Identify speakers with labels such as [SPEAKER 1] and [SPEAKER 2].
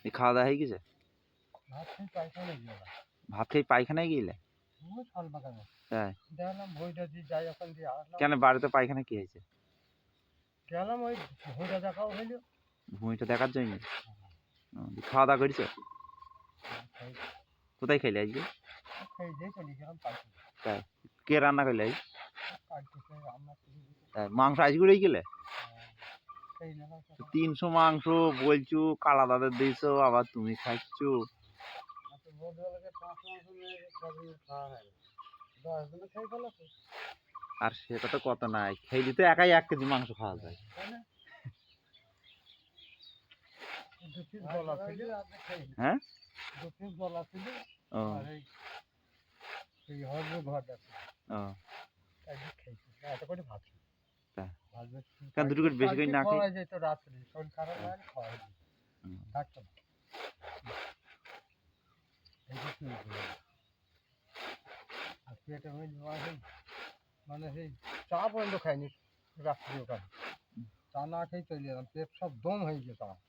[SPEAKER 1] এই খাওয়া দাওয়া হয়ে গেছে?
[SPEAKER 2] ভাত খেয়ে পায়খানায় গেলাম।
[SPEAKER 1] ভাত খেয়ে পায়খানায় গেলে?
[SPEAKER 2] ওই শাল বাগানে।
[SPEAKER 1] তাই?
[SPEAKER 2] দেখলাম ভইটা দিয়ে যাই ওখান দিয়ে আসলাম।
[SPEAKER 1] কেন বাড়িতে পায়খানা কি হয়েছে?
[SPEAKER 2] গেলাম ওই ভইটা দেখাও হইলো।
[SPEAKER 1] ভূমিটা দেখার জন্য? খাওয়া দাওয়া করেছো? কোথায় খেলে আজকে?
[SPEAKER 2] খেয়ে দিয়ে চলে গেলাম পায়খানা।
[SPEAKER 1] তাই? কে রান্না করলে আজ?
[SPEAKER 2] কালকে রান্না করে
[SPEAKER 1] তাই মাংস আজ করেই গেলে?
[SPEAKER 2] খেয়ে নিলাম।
[SPEAKER 1] 300 মাংস বলছো, কালা দাদের দিয়েছো, আবার তুমি খাচ্ছ।
[SPEAKER 2] ভোরবেলাকে 5 মাংস নিয়ে সবই খাওয়া হয় না। 10 দিনে খেয়ে ফেলো তো।
[SPEAKER 1] আর সেটা তো কথা নাই, খেয়ে দিতে একাই 1 কেজি মাংস খাওয়া যায়।
[SPEAKER 2] তাই না? 2 পিস গলা ছিল।
[SPEAKER 1] হ্যাঁ?
[SPEAKER 2] 2 পিস গলা ছিল।
[SPEAKER 1] ও
[SPEAKER 2] আর এই হরবে ঘরটা ছিল।
[SPEAKER 1] ও
[SPEAKER 2] তাই দিয়ে খেয়েছি। এত করে ভাত ছিল।
[SPEAKER 1] তাই?
[SPEAKER 2] ভাত
[SPEAKER 1] কেন দুটো করে বেশি করে না খেয়ে?
[SPEAKER 2] খাওয়া যেত রাত্রে। শরীর খারাপ হয় খাওয়া যেত। থাকতো না। এই যে শুরু করলাম। আর পেটে মানে সেই চা পর্যন্ত খাইনি রাত্রি ওখানে। চা না খেয়ে চলে এলাম। পেট সব দম হয়ে যেত আমার।